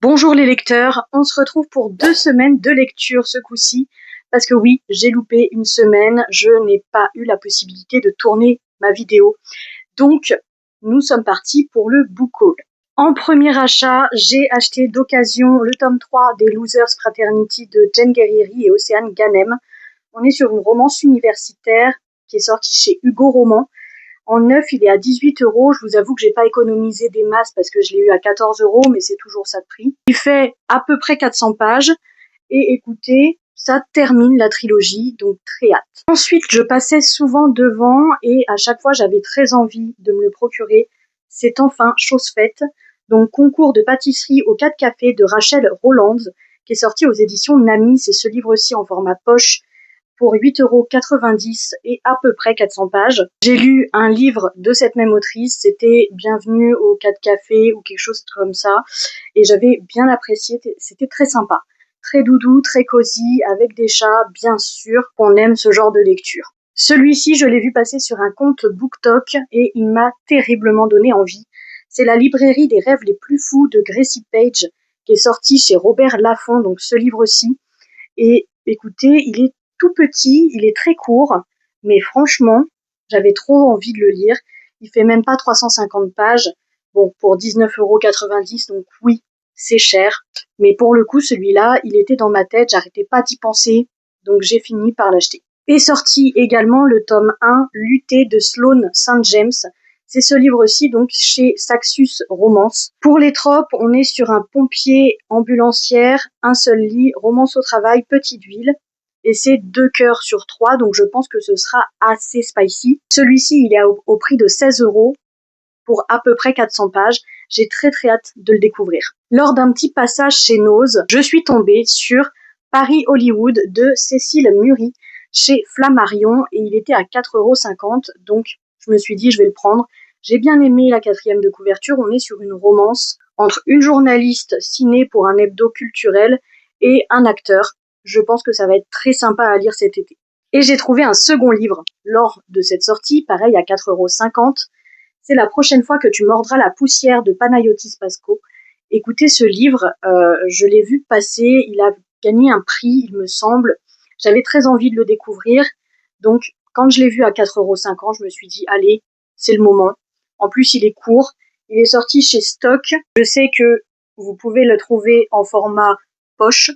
Bonjour les lecteurs, on se retrouve pour 2 semaines de lecture ce coup-ci, parce que oui, j'ai loupé une semaine, je n'ai pas eu la possibilité de tourner ma vidéo. Donc, nous sommes partis pour le book haul. En premier achat, j'ai acheté d'occasion le tome 3 des Losers Fraternity de Jen Guerrieri et Océane Ganem. On est sur une romance universitaire qui est sortie chez Hugo Roman. En neuf, il est à 18 €. Je vous avoue que j'ai pas économisé des masses parce que je l'ai eu à 14 €, mais c'est toujours ça de prix. Il fait à peu près 400 pages. Et écoutez, ça termine la trilogie, donc très hâte. Ensuite, je passais souvent devant et à chaque fois, j'avais très envie de me le procurer. C'est enfin chose faite. Donc, concours de pâtisserie aux 4 cafés de Rachel Roland, qui est sorti aux éditions Nami. C'est ce livre-ci en format poche pour 8,90 € et à peu près 400 pages. J'ai lu un livre de cette même autrice, c'était Bienvenue aux 4 cafés ou quelque chose comme ça, et j'avais bien apprécié, c'était très sympa. Très doudou, très cosy, avec des chats, bien sûr qu'on aime ce genre de lecture. Celui-ci, je l'ai vu passer sur un compte BookTok et il m'a terriblement donné envie. C'est La librairie des rêves les plus fous de Gracie Page, qui est sorti chez Robert Laffont, donc ce livre-ci. Et écoutez, il est tout petit, il est très court, mais franchement, j'avais trop envie de le lire. Il fait même pas 350 pages. Bon, pour 19,90 €, donc oui, c'est cher. Mais pour le coup, celui-là, il était dans ma tête, j'arrêtais pas d'y penser, donc j'ai fini par l'acheter. Est sorti également le tome 1, Lutter de Sloane St. James. C'est ce livre-ci, donc, chez Saxus Romance. Pour les tropes, on est sur un pompier ambulancière, un seul lit, romance au travail, petite ville. Et c'est 2 cœurs sur 3, donc je pense que ce sera assez spicy. Celui-ci, il est au prix de 16 € pour à peu près 400 pages. J'ai très hâte de le découvrir. Lors d'un petit passage chez Nose, je suis tombée sur Paris-Hollywood de Cécile Muri chez Flammarion et il était à 4,50 €, donc je me suis dit je vais le prendre. J'ai bien aimé la 4e de couverture, on est sur une romance entre une journaliste ciné pour un hebdo culturel et un acteur. Je pense que ça va être très sympa à lire cet été. Et j'ai trouvé un second livre lors de cette sortie, pareil à 4,50 €. C'est La prochaine fois que tu mordras la poussière de Panayotis Pasco. Écoutez, ce livre, je l'ai vu passer, il a gagné un prix, il me semble. J'avais très envie de le découvrir. Donc, quand je l'ai vu à 4,50 €, je me suis dit, allez, c'est le moment. En plus, il est court. Il est sorti chez Stock. Je sais que vous pouvez le trouver en format poche.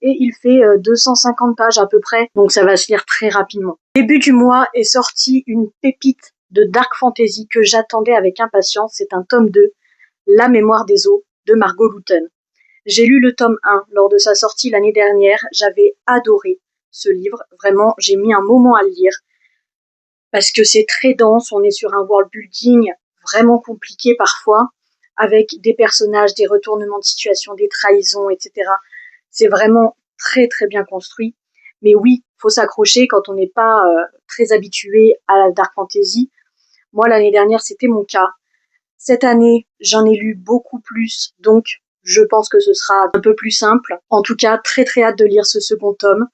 Et il fait 250 pages à peu près. Donc, ça va se lire très rapidement. Début du mois est sorti une pépite de dark fantasy que j'attendais avec impatience. C'est un tome 2, La mémoire des eaux, de Margot Luton. J'ai lu le tome 1 lors de sa sortie l'année dernière. J'avais adoré ce livre. Vraiment, j'ai mis un moment à le lire parce que c'est très dense. On est sur un world building vraiment compliqué parfois, avec des personnages, des retournements de situation, des trahisons, etc. C'est vraiment très bien construit. Mais oui, faut s'accrocher quand on n'est pas très habitué à la dark fantasy. Moi, l'année dernière, c'était mon cas. Cette année, j'en ai lu beaucoup plus, donc je pense que ce sera un peu plus simple. En tout cas, très hâte de lire ce second tome.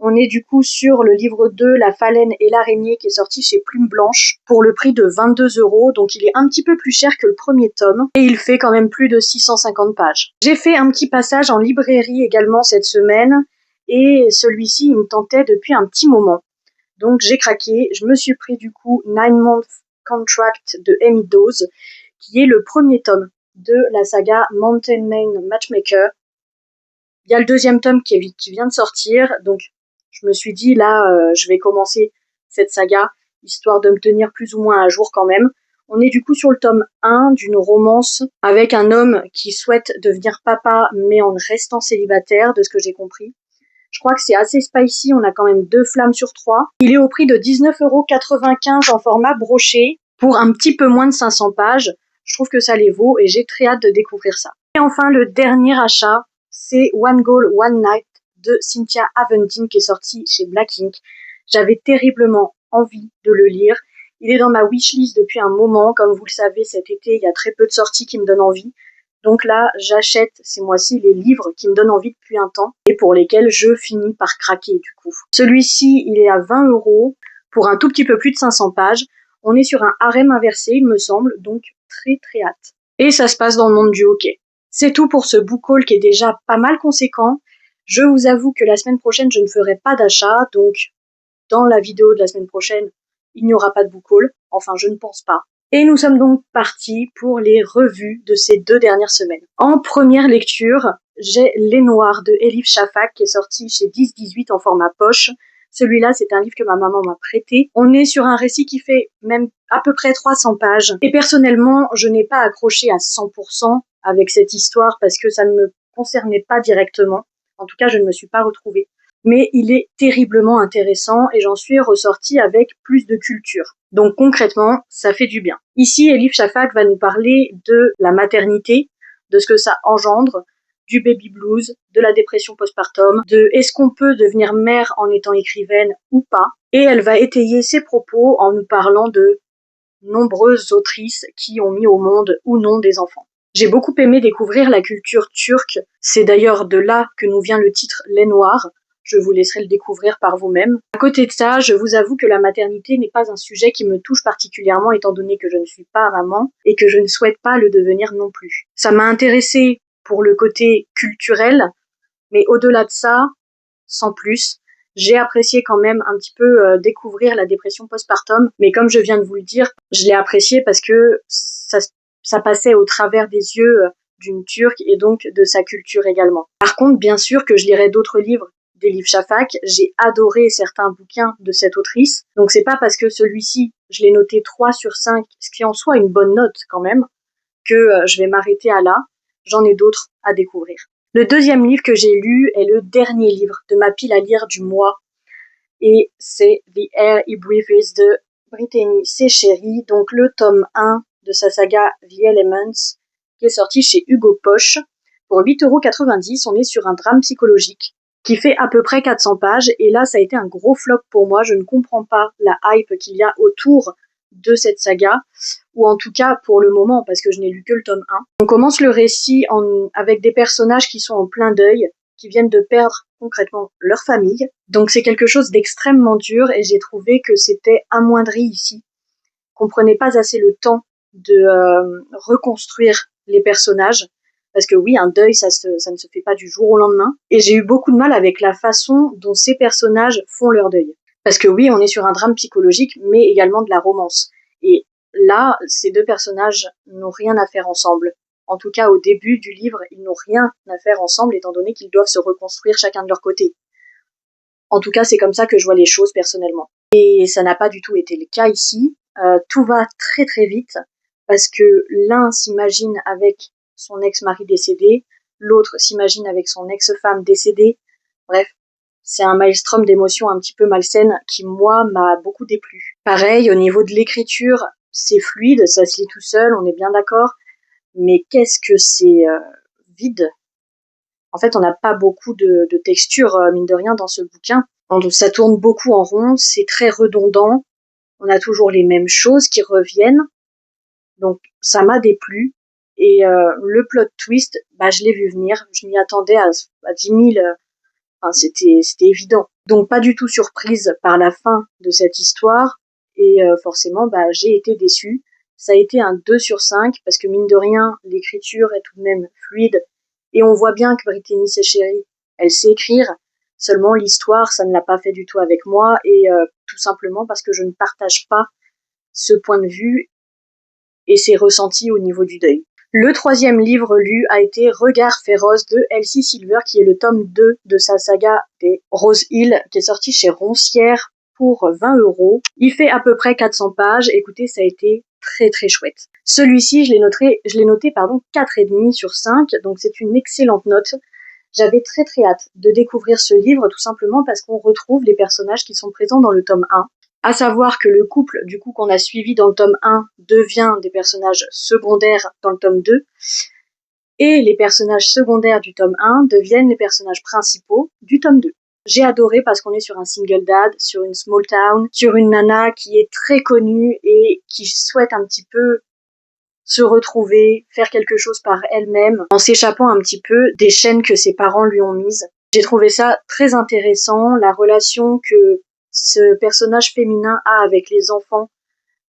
On est du coup sur le livre 2, La phalène et l'araignée, qui est sorti chez Plume Blanche pour le prix de 22 €, donc il est un petit peu plus cher que le premier tome, et il fait quand même plus de 650 pages. J'ai fait un petit passage en librairie également cette semaine, et celui-ci, il me tentait depuis un petit moment. Donc j'ai craqué, je me suis pris du coup 9 Month Contract de Amy Dawes, qui est le premier tome de la saga Mountain Main Matchmaker. Il y a le deuxième tome qui vient de sortir, donc je me suis dit là, je vais commencer cette saga, histoire de me tenir plus ou moins à jour quand même. On est du coup sur le tome 1 d'une romance avec un homme qui souhaite devenir papa mais en restant célibataire, de ce que j'ai compris. Je crois que c'est assez spicy, on a quand même 2 flammes sur 3. Il est au prix de 19,95 € en format broché pour un petit peu moins de 500 pages. Je trouve que ça les vaut et j'ai très hâte de découvrir ça. Et enfin, le dernier achat, c'est One Goal, One Night de Cynthia Aventine qui est sorti chez Black Ink. J'avais terriblement envie de le lire. Il est dans ma wishlist depuis un moment. Comme vous le savez, cet été, il y a très peu de sorties qui me donnent envie. Donc là, j'achète ces mois-ci les livres qui me donnent envie depuis un temps et pour lesquels je finis par craquer du coup. Celui-ci, il est à 20 € pour un tout petit peu plus de 500 pages. On est sur un harem inversé, il me semble, donc très hâte. Et ça se passe dans le monde du hockey. C'est tout pour ce book haul qui est déjà pas mal conséquent. Je vous avoue que la semaine prochaine, je ne ferai pas d'achat, donc dans la vidéo de la semaine prochaine, il n'y aura pas de book haul. Enfin, je ne pense pas. Et nous sommes donc partis pour les revues de ces 2 dernières semaines. En première lecture, j'ai Les Noirs de Elif Shafak qui est sorti chez 10-18 en format poche. Celui-là, c'est un livre que ma maman m'a prêté. On est sur un récit qui fait même à peu près 300 pages. Et personnellement, je n'ai pas accroché à 100% avec cette histoire parce que ça ne me concernait pas directement. En tout cas, je ne me suis pas retrouvée. Mais il est terriblement intéressant et j'en suis ressortie avec plus de culture. Donc concrètement, ça fait du bien. Ici, Elif Shafak va nous parler de la maternité, de ce que ça engendre, du baby blues, de la dépression postpartum, de est-ce qu'on peut devenir mère en étant écrivaine ou pas. Et elle va étayer ses propos en nous parlant de nombreuses autrices qui ont mis au monde ou non des enfants. J'ai beaucoup aimé découvrir la culture turque, c'est d'ailleurs de là que nous vient le titre Les Noirs. Je vous laisserai le découvrir par vous-même. À côté de ça, je vous avoue que la maternité n'est pas un sujet qui me touche particulièrement étant donné que je ne suis pas maman et que je ne souhaite pas le devenir non plus. Ça m'a intéressée pour le côté culturel, mais au-delà de ça, sans plus, j'ai apprécié quand même un petit peu découvrir la dépression postpartum, mais comme je viens de vous le dire, je l'ai apprécié parce que ça passait au travers des yeux d'une Turque et donc de sa culture également. Par contre, bien sûr que je lirai d'autres livres d'Elif Shafak, j'ai adoré certains bouquins de cette autrice, donc c'est pas parce que celui-ci, je l'ai noté 3 sur 5, ce qui en soit une bonne note quand même, que je vais m'arrêter à là, j'en ai d'autres à découvrir. Le deuxième livre que j'ai lu est le dernier livre de ma pile à lire du mois, et c'est The Air He Breathes de Brittany Sechéry, donc le tome 1 de sa saga The Elements, qui est sorti chez Hugo Poche. Pour 8,90 €, on est sur un drame psychologique qui fait à peu près 400 pages, et là ça a été un gros flop pour moi, je ne comprends pas la hype qu'il y a autour de cette saga, ou en tout cas pour le moment, parce que je n'ai lu que le tome 1. On commence le récit avec des personnages qui sont en plein deuil, qui viennent de perdre concrètement leur famille. Donc c'est quelque chose d'extrêmement dur et j'ai trouvé que c'était amoindri ici, qu'on prenait pas assez le temps de reconstruire les personnages. Parce que oui, un deuil, ça ne se fait pas du jour au lendemain. Et j'ai eu beaucoup de mal avec la façon dont ces personnages font leur deuil. Parce que oui, on est sur un drame psychologique, mais également de la romance. Et là, ces deux personnages n'ont rien à faire ensemble. En tout cas, au début du livre, ils n'ont rien à faire ensemble, étant donné qu'ils doivent se reconstruire chacun de leur côté. En tout cas, c'est comme ça que je vois les choses personnellement. Et ça n'a pas du tout été le cas ici. Tout va très très vite, parce que l'un s'imagine avec son ex-mari décédé, l'autre s'imagine avec son ex-femme décédée. Bref, c'est un maelstrom d'émotions un petit peu malsaines qui, moi, m'a beaucoup déplu. Pareil, au niveau de l'écriture, c'est fluide, ça se lit tout seul, on est bien d'accord, mais qu'est-ce que c'est vide. En fait, on n'a pas beaucoup de texture, mine de rien, dans ce bouquin. Donc, ça tourne beaucoup en rond, c'est très redondant, on a toujours les mêmes choses qui reviennent, donc ça m'a déplu. Et le plot twist, je l'ai vu venir, je m'y attendais à 10 000, c'était évident. Donc pas du tout surprise par la fin de cette histoire, et forcément j'ai été déçue. Ça a été un 2 sur 5, parce que mine de rien, l'écriture est tout de même fluide, et on voit bien que Brittany Sechéry, elle sait écrire, seulement l'histoire, ça ne l'a pas fait du tout avec moi, et tout simplement parce que je ne partage pas ce point de vue et ses ressentis au niveau du deuil. Le troisième livre lu a été Regard féroce de Elsie Silver, qui est le tome 2 de sa saga des Rose Hill, qui est sorti chez Roncière pour 20 €. Il fait à peu près 400 pages. Écoutez, ça a été très très chouette. Celui-ci, je l'ai noté 4,5 sur 5, donc c'est une excellente note. J'avais très très hâte de découvrir ce livre, tout simplement parce qu'on retrouve les personnages qui sont présents dans le tome 1. À savoir que le couple, du coup, qu'on a suivi dans le tome 1 devient des personnages secondaires dans le tome 2. Et les personnages secondaires du tome 1 deviennent les personnages principaux du tome 2. J'ai adoré parce qu'on est sur un single dad, sur une small town, sur une nana qui est très connue et qui souhaite un petit peu se retrouver, faire quelque chose par elle-même, en s'échappant un petit peu des chaînes que ses parents lui ont mises. J'ai trouvé ça très intéressant, la relation que ce personnage féminin a avec les enfants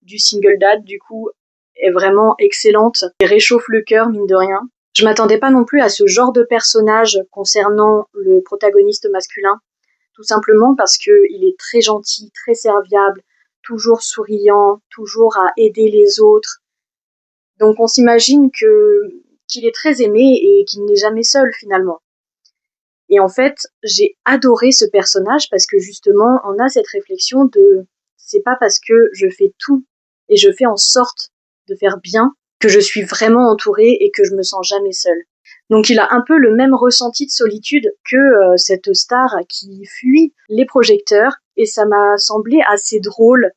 du single dad, du coup, est vraiment excellente et réchauffe le cœur, mine de rien. Je m'attendais pas non plus à ce genre de personnage concernant le protagoniste masculin, tout simplement parce que il est très gentil, très serviable, toujours souriant, toujours à aider les autres. Donc on s'imagine qu'il est très aimé et qu'il n'est jamais seul finalement. Et en fait, j'ai adoré ce personnage parce que justement, on a cette réflexion de c'est pas parce que je fais tout et je fais en sorte de faire bien que je suis vraiment entourée et que je me sens jamais seule. Donc il a un peu le même ressenti de solitude que cette star qui fuit les projecteurs et ça m'a semblé assez drôle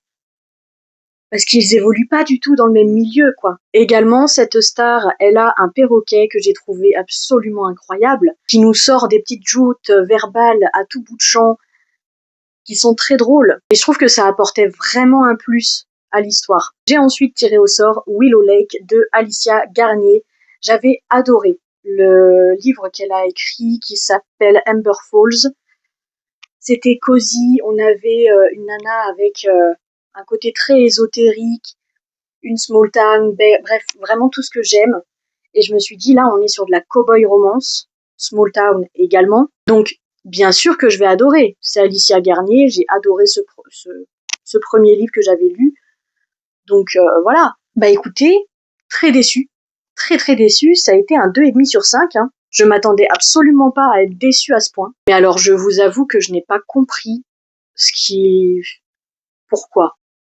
parce qu'ils évoluent pas du tout dans le même milieu, quoi. Également, cette star, elle a un perroquet que j'ai trouvé absolument incroyable, qui nous sort des petites joutes verbales à tout bout de champ, qui sont très drôles. Et je trouve que ça apportait vraiment un plus à l'histoire. J'ai ensuite tiré au sort Willow Lake de Alicia Garnier. J'avais adoré le livre qu'elle a écrit qui s'appelle Amber Falls. C'était cosy, on avait une nana avec un côté très ésotérique, une small town, bref, vraiment tout ce que j'aime. Et je me suis dit, là, on est sur de la cowboy romance, small town également. Donc, bien sûr que je vais adorer. C'est Alicia Garnier, j'ai adoré ce premier livre que j'avais lu. Donc, voilà. Bah écoutez, très déçu. Très très déçu, ça a été un 2,5 sur 5. Hein. Je m'attendais absolument pas à être déçu à ce point. Mais alors, je vous avoue que je n'ai pas compris ce qui...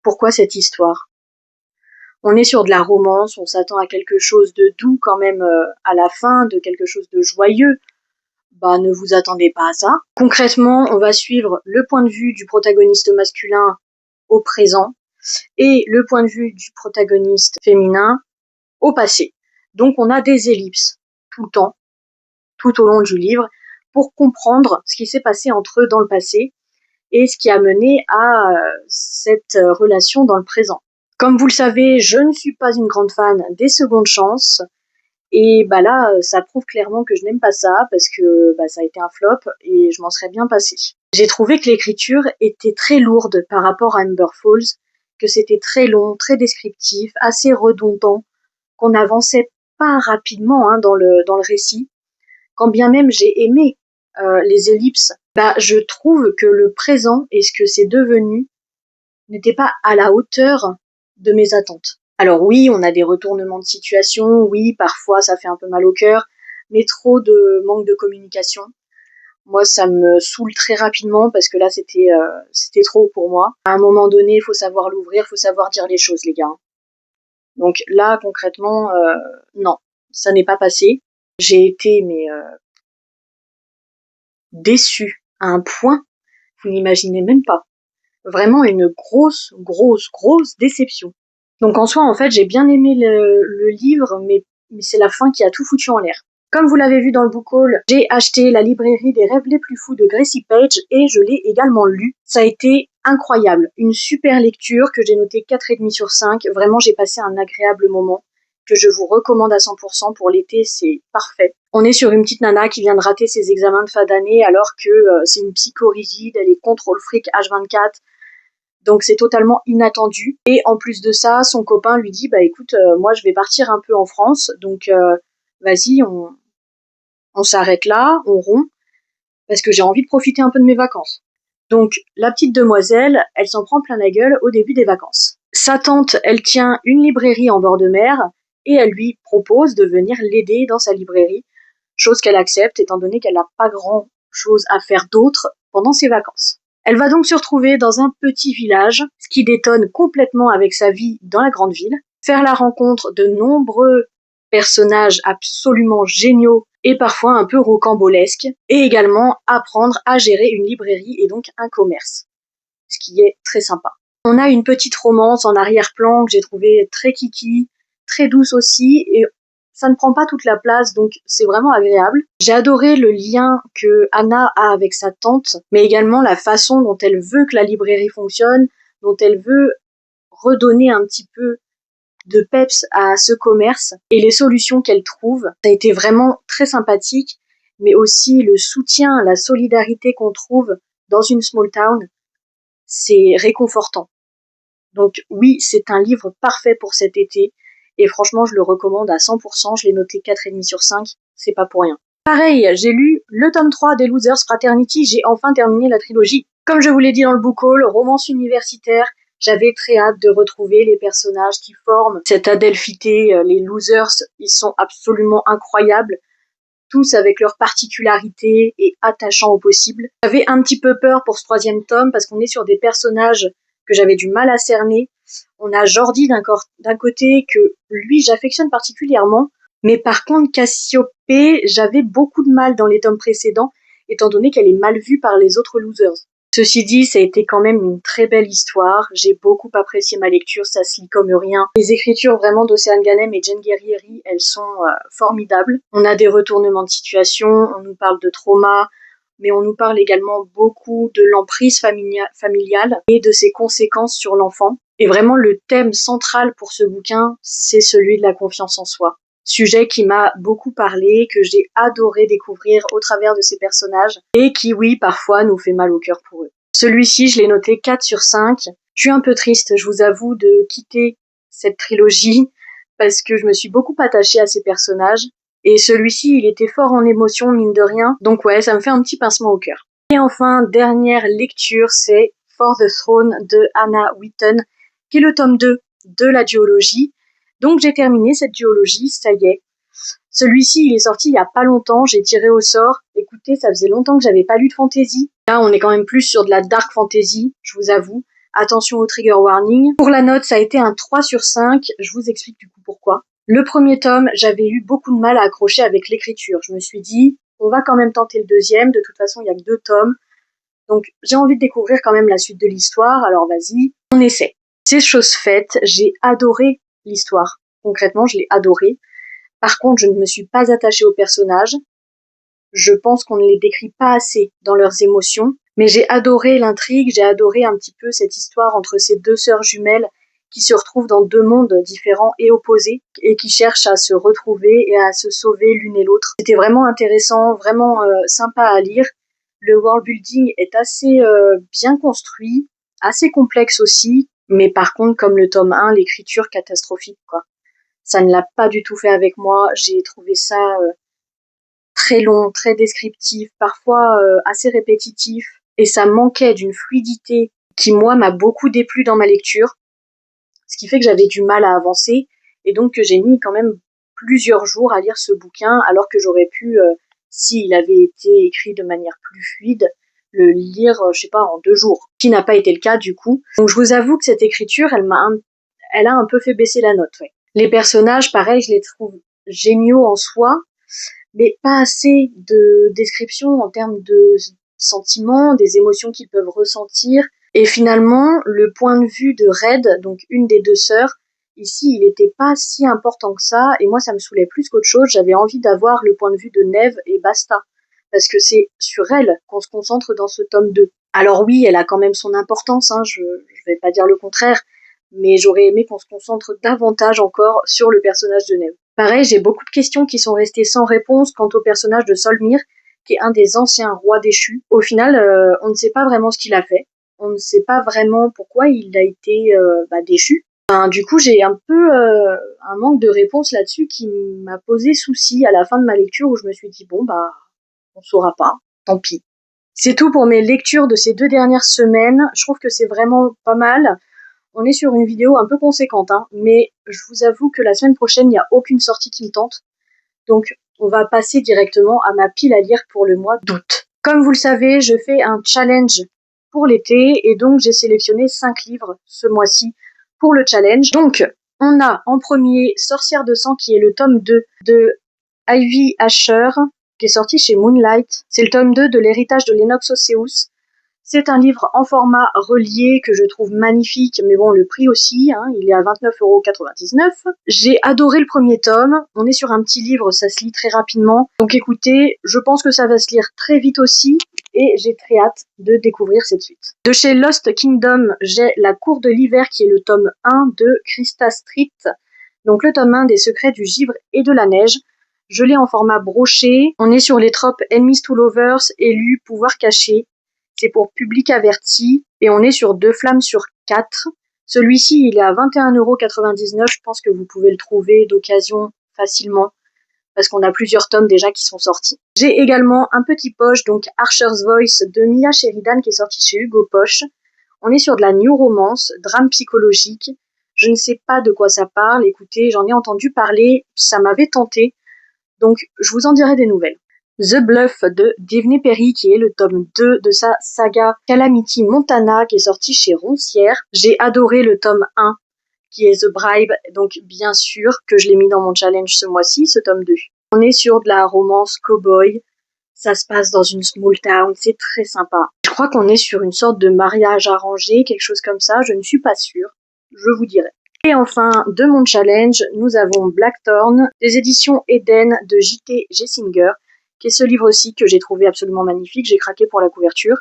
Pourquoi cette histoire? On est sur de la romance, on s'attend à quelque chose de doux quand même à la fin, de quelque chose de joyeux. Bah ne vous attendez pas à ça. Concrètement, on va suivre le point de vue du protagoniste masculin au présent et le point de vue du protagoniste féminin au passé. Donc on a des ellipses tout le temps, tout au long du livre, pour comprendre ce qui s'est passé entre eux dans le passé et ce qui a mené à cette relation dans le présent. Comme vous le savez, je ne suis pas une grande fan des secondes chances. Et bah là, ça prouve clairement que je n'aime pas ça, parce que bah, ça a été un flop et je m'en serais bien passée. J'ai trouvé que l'écriture était très lourde par rapport à Amber Falls, que c'était très long, très descriptif, assez redondant, qu'on n'avançait pas rapidement dans le récit. Quand bien même j'ai aimé les ellipses, bah je trouve que le présent et ce que c'est devenu n'était pas à la hauteur de mes attentes. Alors oui, on a des retournements de situation, oui, parfois ça fait un peu mal au cœur, mais trop de manque de communication. Moi, ça me saoule très rapidement parce que là, c'était trop pour moi. À un moment donné, il faut savoir l'ouvrir, il faut savoir dire les choses, les gars. Donc là, concrètement, non, ça n'est pas passé. J'ai été déçue à un point, vous n'imaginez même pas. Vraiment une grosse déception. Donc en soi, en fait, j'ai bien aimé le livre, mais c'est la fin qui a tout foutu en l'air. Comme vous l'avez vu dans le book haul, j'ai acheté La librairie des rêves les plus fous de Gracie Page et je l'ai également lu. Ça a été incroyable, une super lecture que j'ai notée 4,5 sur 5. Vraiment, j'ai passé un agréable moment que je vous recommande à 100% pour l'été, c'est parfait. On est sur une petite nana qui vient de rater ses examens de fin d'année alors que c'est une psychorigide, elle est contrôle fric H24. Donc c'est totalement inattendu. Et en plus de ça, son copain lui dit bah écoute, moi je vais partir un peu en France, donc vas-y, on s'arrête là, on rompt, parce que j'ai envie de profiter un peu de mes vacances. Donc la petite demoiselle, elle s'en prend plein la gueule au début des vacances. Sa tante, elle tient une librairie en bord de mer et elle lui propose de venir l'aider dans sa librairie, chose qu'elle accepte étant donné qu'elle n'a pas grand chose à faire d'autre pendant ses vacances. Elle va donc se retrouver dans un petit village, ce qui détonne complètement avec sa vie dans la grande ville, faire la rencontre de nombreux personnages absolument géniaux et parfois un peu rocambolesques, et également apprendre à gérer une librairie et donc un commerce, ce qui est très sympa. On a une petite romance en arrière-plan que j'ai trouvée très kiki, très douce aussi, et ça ne prend pas toute la place, donc c'est vraiment agréable. J'ai adoré le lien que Anna a avec sa tante, mais également la façon dont elle veut que la librairie fonctionne, dont elle veut redonner un petit peu de peps à ce commerce et les solutions qu'elle trouve. Ça a été vraiment très sympathique, mais aussi le soutien, la solidarité qu'on trouve dans une small town, c'est réconfortant. Donc oui, c'est un livre parfait pour cet été Et franchement, je le recommande à 100%, je l'ai noté 4,5 sur 5, c'est pas pour rien. Pareil, j'ai lu le tome 3 des Losers Fraternity, j'ai enfin terminé la trilogie. Comme je vous l'ai dit dans le book haul, romance universitaire, j'avais très hâte de retrouver les personnages qui forment cette adelphité, les Losers, ils sont absolument incroyables, tous avec leurs particularités et attachants au possible. J'avais un petit peu peur pour ce 3e tome parce qu'on est sur des personnages que j'avais du mal à cerner. On a Jordi d'un côté que lui j'affectionne particulièrement, mais par contre Cassiopée, j'avais beaucoup de mal dans les tomes précédents, étant donné qu'elle est mal vue par les autres losers. Ceci dit, ça a été quand même une très belle histoire, j'ai beaucoup apprécié ma lecture, ça se lit comme rien. Les écritures vraiment d'Océane Ganem et Jen Guerrieri, elles sont formidables. On a des retournements de situation, on nous parle de trauma, mais on nous parle également beaucoup de l'emprise familiale et de ses conséquences sur l'enfant. Et vraiment, le thème central pour ce bouquin, c'est celui de la confiance en soi. Sujet qui m'a beaucoup parlé, que j'ai adoré découvrir au travers de ces personnages, et qui, oui, parfois nous fait mal au cœur pour eux. Celui-ci, je l'ai noté 4 sur 5. Je suis un peu triste, je vous avoue, de quitter cette trilogie, parce que je me suis beaucoup attachée à ces personnages, et celui-ci, il était fort en émotion, mine de rien, donc ouais, ça me fait un petit pincement au cœur. Et enfin, dernière lecture, c'est For the Throne de Hannah Whitten, qui est le tome 2 de la duologie. Donc j'ai terminé cette duologie, ça y est. Celui-ci, il est sorti il y a pas longtemps, j'ai tiré au sort. Écoutez, ça faisait longtemps que j'avais pas lu de fantasy. Là, on est quand même plus sur de la dark fantasy, je vous avoue. Attention au trigger warning. Pour la note, ça a été un 3 sur 5, je vous explique du coup pourquoi. Le premier tome, j'avais eu beaucoup de mal à accrocher avec l'écriture. Je me suis dit, on va quand même tenter le deuxième, de toute façon, il y a que 2 tomes. Donc, j'ai envie de découvrir quand même la suite de l'histoire, alors vas-y, on essaie. C'est chose faite, j'ai adoré l'histoire. Concrètement, je l'ai adorée. Par contre, je ne me suis pas attachée aux personnages. Je pense qu'on ne les décrit pas assez dans leurs émotions. Mais j'ai adoré l'intrigue, j'ai adoré un petit peu cette histoire entre ces 2 sœurs jumelles qui se retrouvent dans 2 mondes différents et opposés et qui cherchent à se retrouver et à se sauver l'une et l'autre. C'était vraiment intéressant, vraiment sympa à lire. Le world building est assez bien construit, assez complexe aussi, mais par contre, comme le tome 1, l'écriture catastrophique, quoi. Ça ne l'a pas du tout fait avec moi, j'ai trouvé ça très long, très descriptif, parfois assez répétitif, et ça manquait d'une fluidité qui, moi, m'a beaucoup déplu dans ma lecture, ce qui fait que j'avais du mal à avancer, et donc que j'ai mis quand même plusieurs jours à lire ce bouquin, alors que j'aurais pu, s'il avait été écrit de manière plus fluide, le lire, je sais pas, en 2 jours, ce qui n'a pas été le cas du coup. Donc je vous avoue que cette écriture, elle a un peu fait baisser la note, ouais. Les personnages, pareil, je les trouve géniaux en soi, mais pas assez de description en termes de sentiments, des émotions qu'ils peuvent ressentir. Et finalement, le point de vue de Red, donc une des 2 sœurs, ici, il était pas si important que ça, et moi, ça me saoulait plus qu'autre chose. J'avais envie d'avoir le point de vue de Neve et basta. Parce que c'est sur elle qu'on se concentre dans ce tome 2. Alors oui, elle a quand même son importance, hein, je vais pas dire le contraire, mais j'aurais aimé qu'on se concentre davantage encore sur le personnage de Neve. Pareil, j'ai beaucoup de questions qui sont restées sans réponse quant au personnage de Solmir, qui est un des anciens rois déchus. Au final, on ne sait pas vraiment ce qu'il a fait. On ne sait pas vraiment pourquoi il a été déchu. Enfin, du coup, j'ai un peu un manque de réponse là-dessus qui m'a posé souci à la fin de ma lecture où je me suis dit, bon, on saura pas, tant pis. C'est tout pour mes lectures de ces 2 dernières semaines. Je trouve que c'est vraiment pas mal. On est sur une vidéo un peu conséquente, hein, mais je vous avoue que la semaine prochaine, il n'y a aucune sortie qui me tente. Donc, on va passer directement à ma pile à lire pour le mois d'août. Comme vous le savez, je fais un challenge pour l'été et donc j'ai sélectionné 5 livres ce mois-ci pour le challenge. Donc, on a en premier Sorcière de sang qui est le tome 2 de Ivy Asher qui est sorti chez Moonlight. C'est le tome 2 de l'héritage de Lennox Osseous. C'est un livre en format relié que je trouve magnifique, mais bon, le prix aussi, hein, il est à 29,99 €. J'ai adoré le premier tome, on est sur un petit livre, ça se lit très rapidement. Donc écoutez, je pense que ça va se lire très vite aussi, et j'ai très hâte de découvrir cette suite. De chez Lost Kingdom, j'ai La Cour de l'hiver qui est le tome 1 de Krista Street, donc le tome 1 des secrets du givre et de la neige. Je l'ai en format broché, on est sur les tropes Enemies to Lovers, élus, pouvoir caché. C'est pour public averti et on est sur 2 flammes sur 4. Celui-ci, il est à 21,99 €. Je pense que vous pouvez le trouver d'occasion facilement, parce qu'on a plusieurs tomes déjà qui sont sortis. J'ai également un petit poche, donc Archer's Voice de Mia Sheridan, qui est sorti chez Hugo Poche. On est sur de la new romance, drame psychologique. Je ne sais pas de quoi ça parle. Écoutez, j'en ai entendu parler, ça m'avait tenté. Donc, je vous en dirai des nouvelles. The Bluff de Daphne Perry, qui est le tome 2 de sa saga Calamity Montana, qui est sorti chez Roncière. J'ai adoré le tome 1, qui est The Bribe, donc bien sûr que je l'ai mis dans mon challenge ce mois-ci, ce tome 2. On est sur de la romance cow-boy, ça se passe dans une small town, c'est très sympa. Je crois qu'on est sur une sorte de mariage arrangé, quelque chose comme ça, je ne suis pas sûre, je vous dirai. Et enfin, de mon challenge, nous avons Blackthorn, des éditions Eden de J.T. Gessinger, qui est ce livre aussi que j'ai trouvé absolument magnifique, j'ai craqué pour la couverture.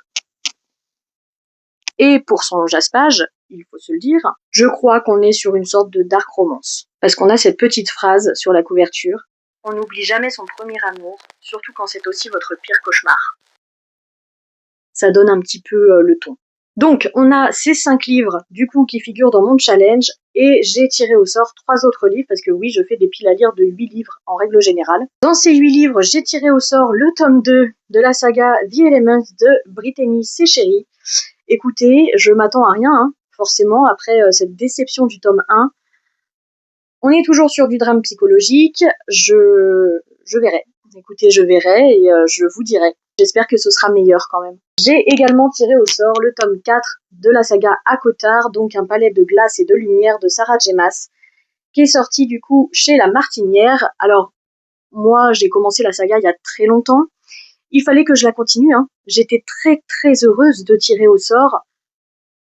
Et pour son jaspage, il faut se le dire, je crois qu'on est sur une sorte de dark romance. Parce qu'on a cette petite phrase sur la couverture. On n'oublie jamais son premier amour, surtout quand c'est aussi votre pire cauchemar. Ça donne un petit peu le ton. Donc, on a ces 5 livres, du coup, qui figurent dans mon challenge, et j'ai tiré au sort 3 autres livres, parce que oui, je fais des piles à lire de 8 livres en règle générale. Dans ces 8 livres, j'ai tiré au sort le tome 2 de la saga The Elements de Brittany Sechery. Écoutez, je m'attends à rien, hein, forcément, après cette déception du tome 1. On est toujours sur du drame psychologique, je verrai. Écoutez, je verrai et je vous dirai. J'espère que ce sera meilleur quand même. J'ai également tiré au sort le tome 4 de la saga Akotar, donc un palais de glace et de lumière de Sarah J. Maas, qui est sorti du coup chez La Martinière. Alors, moi, j'ai commencé la saga il y a très longtemps. Il fallait que je la continue, hein. J'étais très très heureuse de tirer au sort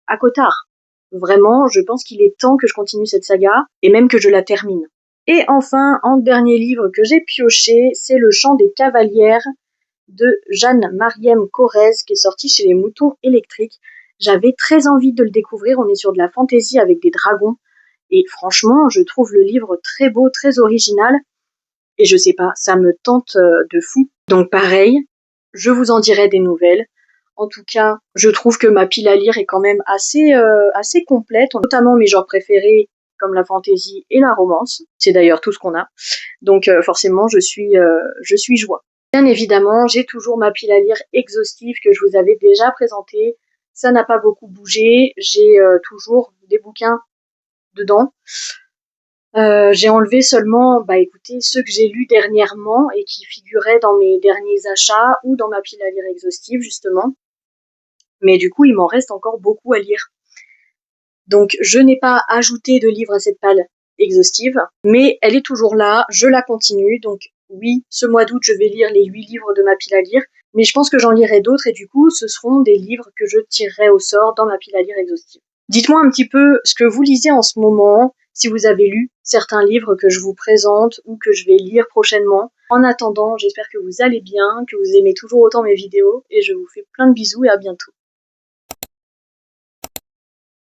Akotar. Vraiment, je pense qu'il est temps que je continue cette saga, et même que je la termine. Et enfin, en dernier livre que j'ai pioché, c'est Le Chant des Cavalières de Jeanne-Mariem Corrèze, qui est sorti chez Les Moutons Électriques. J'avais très envie de le découvrir, on est sur de la fantaisie avec des dragons, et franchement, je trouve le livre très beau, très original, et je sais pas, ça me tente de fou. Donc pareil, je vous en dirai des nouvelles. En tout cas, je trouve que ma pile à lire est quand même assez complète, notamment mes genres préférés comme la fantasy et la romance. C'est d'ailleurs tout ce qu'on a. Donc forcément, je suis joie. Bien évidemment, j'ai toujours ma pile à lire exhaustive que je vous avais déjà présentée. Ça n'a pas beaucoup bougé. J'ai toujours des bouquins dedans. J'ai enlevé seulement, écoutez, ceux que j'ai lus dernièrement et qui figuraient dans mes derniers achats ou dans ma pile à lire exhaustive, justement. Mais du coup, il m'en reste encore beaucoup à lire. Donc, je n'ai pas ajouté de livres à cette pile exhaustive, mais elle est toujours là, je la continue. Donc, oui, ce mois d'août, je vais lire les 8 livres de ma pile à lire, mais je pense que j'en lirai d'autres et du coup, ce seront des livres que je tirerai au sort dans ma pile à lire exhaustive. Dites-moi un petit peu ce que vous lisez en ce moment, si vous avez lu certains livres que je vous présente ou que je vais lire prochainement. En attendant, j'espère que vous allez bien, que vous aimez toujours autant mes vidéos et je vous fais plein de bisous et à bientôt.